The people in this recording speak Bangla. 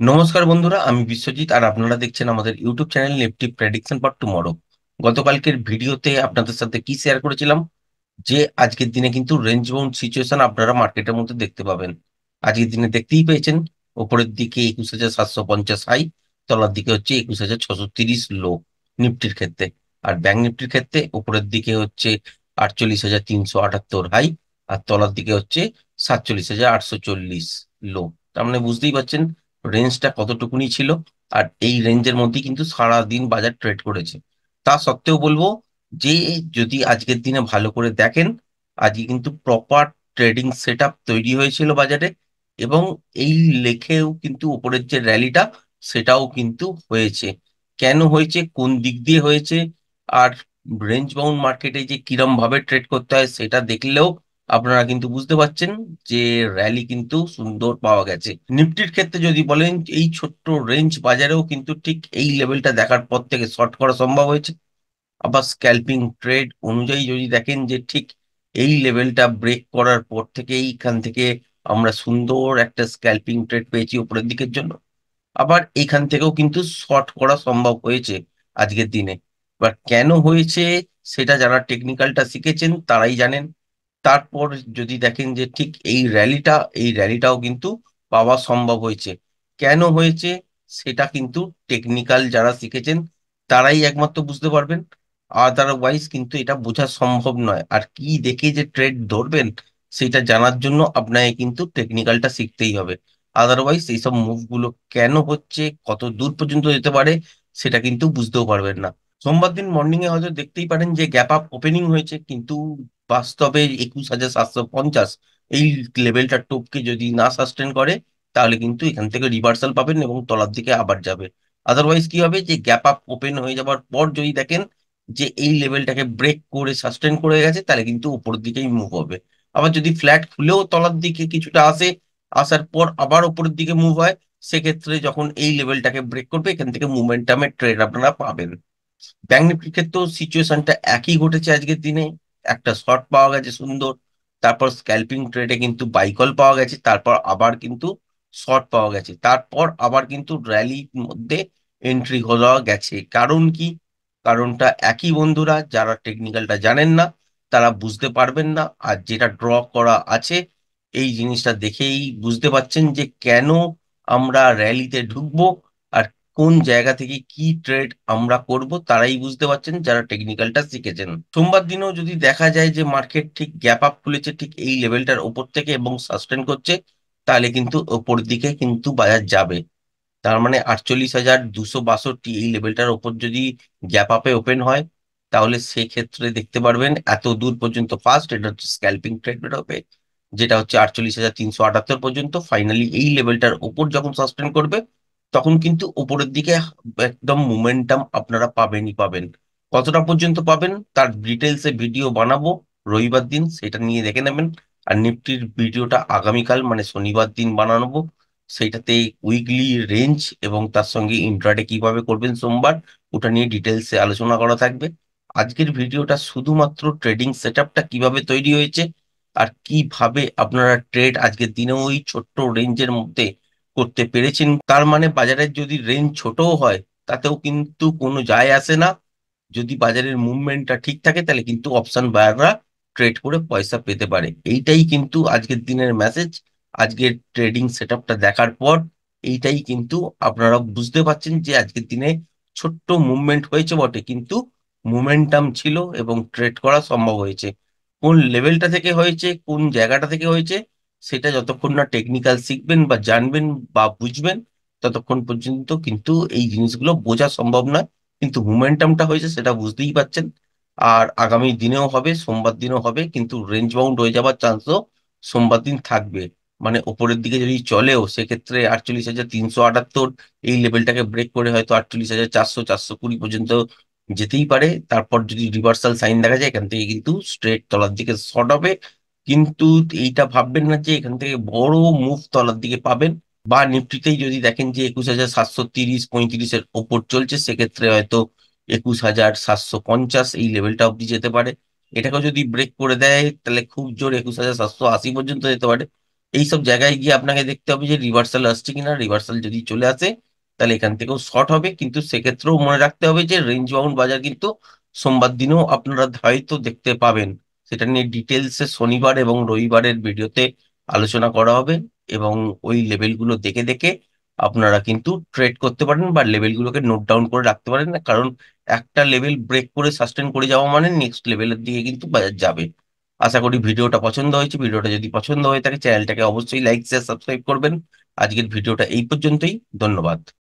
নমস্কার বন্ধুরা, আমি বিশ্বজিৎ আর আপনারা দেখছেন আমাদের YouTube channel Nifty prediction for tomorrow. গতকালকের ভিডিওতে আপনাদের সাথে কি শেয়ার করেছিলাম যে আজকের দিনে কিন্তু রেঞ্জ বাউন্ড সিচুয়েশন আপনারা মার্কেটের মধ্যে দেখতে পাবেন। আজকের দিনে দেখতেই পেয়েছেন, উপরের দিকে 21,750 হাই, তলার দিকে হচ্ছে 21,630 লো নিফটির ক্ষেত্রে। আর ব্যাংক নিফটির ক্ষেত্রে উপরের দিকে হচ্ছে 48,378 হাই, আর তলার দিকে হচ্ছে 47,840 লো। তার মানে বুঝতেই পারছেন রেঞ্জটা কতটুকুনি ছিল। আর এই রেঞ্জের মধ্যেই কিন্তু সারা দিন বাজার ট্রেড করেছে। তা সত্ত্বেও বলবো যে যদি আজকের দিনে ভালো করে দেখেন, আজকে কিন্তু প্রপার ট্রেডিং সেট আপ তৈরি হয়েছিল বাজারে, এবং এই লেখেও কিন্তু উপরের যে র্যালিটা সেটাও কিন্তু হয়েছে। কেন হয়েছে, কোন দিক দিয়ে হয়েছে, আর রেঞ্জ বাউন্ড মার্কেটে যে কিরম ভাবে ট্রেড করতে হয় সেটা দেখলেও আপনারা কিন্তু বুঝতে পারছেন যে র্যালি কিন্তু সুন্দর পাওয়া গেছে। নিফটির ক্ষেত্রে যদি বলেন, এই ছোট্ট রেঞ্জ বাজারেও কিন্তু ঠিক এই লেভেলটা দেখার পর থেকে শর্ট করা সম্ভব হয়েছে। আবার স্ক্যাল্পিং ট্রেড অনুযায়ী যদি দেখেন যে ঠিক এই লেভেলটা ব্রেক করার পর থেকে এইখান থেকে আমরা সুন্দর একটা স্ক্যাল্পিং ট্রেড পেয়েছি উপরের দিকের জন্য। আবার এখান থেকেও কিন্তু শর্ট করা সম্ভব হয়েছে আজকের দিনে। এবার কেন হয়েছে সেটা যারা টেকনিক্যালটা শিখেছেন তারাই জানেন। তারপর যদি দেখেন যে ঠিক এই র্যালিটাও কিন্তু পাওয়া সম্ভব হয়েছে। কেন হয়েছে সেটা কিন্তু টেকনিক্যাল যারা শিখেছেন তারাই একমাত্র বুঝতে পারবেন। আদারওয়াইজ কিন্তু এটা বোঝা সম্ভব নয়। আর কি দেখে যে ট্রেড ধরবেন সেটা জানার জন্য আপনাকে কিন্তু টেকনিক্যালটা শিখতেই হবে। আদারওয়াইজ এইসব মুভগুলো কেন হচ্ছে, কত দূর পর্যন্ত যেতে পারে সেটা কিন্তু বুঝতেও পারবেন না। সোমবার দিন মর্নিং এ হয়তো দেখতেই পারেন যে গ্যাপ আপ ওপেনিং হয়েছে, কিন্তু বাস্তবে 21,750 এই লেভেলটা টপকে যদি না সাস্টেন করে তাহলে কিন্তু এখান থেকে রিভার্সাল পাবেন এবং তলার দিকে আবার যাবে। আদারওয়াইজ কি হবে, যে গ্যাপ আপ ওপেন হয়ে যাবার পর যদি দেখেন যে এই লেভেলটাকে ব্রেক করে সাস্টেন করে গেছে তাহলে কিন্তু উপরের দিকেই মুভ হবে। আবার যদি ফ্ল্যাট খুলেও তলার দিকে কিছুটা আসে, আসার পর আবার উপরের দিকে মুভ হয়, সেক্ষেত্রে যখন এই লেভেলটাকে ব্রেক করবে এখান থেকে মুভমেন্টামের ট্রেড আপনারা পাবেন। ব্যাংক নিফটির ক্ষেত্রেও সিচুয়েশনটা একই ঘটেছে আজকের দিনে। একটা শর্ট পাওয়া গেছে সুন্দর, তারপর স্ক্যাল্পিং ট্রেডে কিন্তু বাই কল পাওয়া গেছে, তারপর আবার কিন্তু শর্ট পাওয়া গেছে, তারপর আবার কিন্তু র্যালির মধ্যে এন্ট্রি হওয়া গেছে। কারণ কি? কারণটা একই বন্ধুরা, যারা টেকনিক্যালটা জানেন না তারা বুঝতে পারবেন না। আর যেটা ড্র করা আছে এই জিনিসটা দেখেই বুঝতে পাচ্ছেন যে কেন আমরা র্যালিতে ঢুকবো আর কোন জায়গা থেকে কি ট্রেড আমরা করব তারাই বুঝতে পারছেন যারা টেকনিক্যালটা শিখেছেন। সোমবার দিনেও যদি দেখা যায় যে মার্কেট ঠিক গ্যাপ আপ খুলেছে ঠিক এই লেভেলটার ওপর থেকে এবং সাস্টেন করছে, তাহলে কিন্তু ওপর দিকে কিন্তু বাজার যাবে। তার মানে 48,262 এই লেভেলটার ওপর যদি গ্যাপ আপে ওপেন হয়, তাহলে সেক্ষেত্রে দেখতে পারবেন এত দূর পর্যন্ত ফার্স্ট এটা হচ্ছে স্ক্যাল্পিং ট্রেড হবে, যেটা হচ্ছে 48,378 পর্যন্ত। ফাইনালি এই লেভেলটার ওপর যখন সাস্টেন করবে তখন কিন্তু উপরের দিকে একদম মোমেন্টাম আপনারা পাবেনই পাবেন। কতটা পর্যন্ত পাবেন তার ডিটেলসে ভিডিও বানাবো রবিবার দিন, সেটা নিয়ে দেখে নেবেন। আর নিফটির ভিডিওটা আগামীকাল মানে শনিবার দিন বানানো, সেইটাতে উইকলি রেঞ্জ এবং তার সঙ্গে ইন্ট্রাডে কিভাবে করবেন সোমবার, ওটা নিয়ে ডিটেলসে আলোচনা করা থাকবে। আজকের ভিডিওটা শুধুমাত্র ট্রেডিং সেটআপটা কিভাবে তৈরি হয়েছে আর কিভাবে আপনারা ট্রেড আজকের দিনে ওই ছোট্ট রেঞ্জের মধ্যে করতে পেরেছেন। তার মানে বাজারের যদি রেঞ্জ ছোটও হয় তাতেও কিন্তু কোনো যায় আসে না। যদি বাজারের মুভমেন্টটা ঠিক থাকে তাহলে কিন্তু অপশন বায়াররা ট্রেড করে পয়সা পেতে পারে। এইটাই কিন্তু আজকের দিনের মেসেজ। আজকের ট্রেডিং সেটআপটা দেখার পর এইটাই কিন্তু আপনারা বুঝতে পারছেন যে আজকের দিনে ছোট্ট মুভমেন্ট হয়েছে বটে, কিন্তু মোমেন্টাম ছিল এবং ট্রেড করা সম্ভব হয়েছে। কোন লেভেলটা থেকে হয়েছে, কোন জায়গাটা থেকে হয়েছে, সেটা যতক্ষণ না টেকনিক্যাল শিখবেন বা জানবেন বা বুঝবেন ততক্ষণ পর্যন্ত কিন্তু এই জিনিসগুলো বোঝা সম্ভব নয়। কিন্তু মোমেন্টামটা হয়েছে সেটা বুঝতেই পাচ্ছেন। আর আগামী দিনেও হবে, সোমবার দিনও হবে, কিন্তু রেঞ্জ বাউন্ড হয়ে যাওয়ার চান্সও সোমবার দিন থাকবে। মানে ওপরের দিকে যদি চলেও সেক্ষেত্রে 48,378 এই লেভেলটাকে ব্রেক করে হয়তো 48,400 420 পর্যন্ত যেতেই পারে। তারপর যদি রিভার্সাল সাইন দেখা যায় এখান থেকে কিন্তু স্ট্রেট তলার দিকে শর্ট হবে। কিন্তু এইটা ভাববেন না যে এখান থেকে বড় মুভ তলার দিকে পাবেন। বা নিফটিতেই যদি দেখেন যে 21,730 35-এর ওপর চলছে, সেক্ষেত্রে হয়তো 21,750 এই লেভেলটা অব্দি যেতে পারে। এটাকে যদি ব্রেক করে দেয় তাহলে খুব জোর 21,780 পর্যন্ত যেতে পারে। এইসব জায়গায় গিয়ে আপনাকে দেখতে হবে যে রিভার্সাল আসছে কিনা। রিভার্সাল যদি চলে আসে তাহলে এখান থেকেও শর্ট হবে। কিন্তু সেক্ষেত্রেও মনে রাখতে হবে যে রেঞ্জ বাউন্ড বাজার কিন্তু সোমবার দিনেও আপনারা হয়তো দেখতে পাবেন। সেটা নিয়ে ডিটেইলসে শনিবার এবং রবিবারের ভিডিওতে আলোচনা করা হবে এবং ওই লেভেলগুলো দেখে দেখে আপনারা কিন্তু ট্রেড করতে পারেন বা লেভেলগুলোকে নোট ডাউন করে রাখতে পারেন না। কারণ একটা লেভেল ব্রেক করে সাস্টেন করে যাওয়া মানে নেক্সট লেভেলের দিকে কিন্তু বাজার যাবে। আশা করি ভিডিওটা পছন্দ হয়েছে। ভিডিওটা যদি পছন্দ হয়ে থাকে চ্যানেলটাকে অবশ্যই লাইক, শেয়ার, সাবস্ক্রাইব করবেন। আজকের ভিডিওটা এই পর্যন্তই। ধন্যবাদ।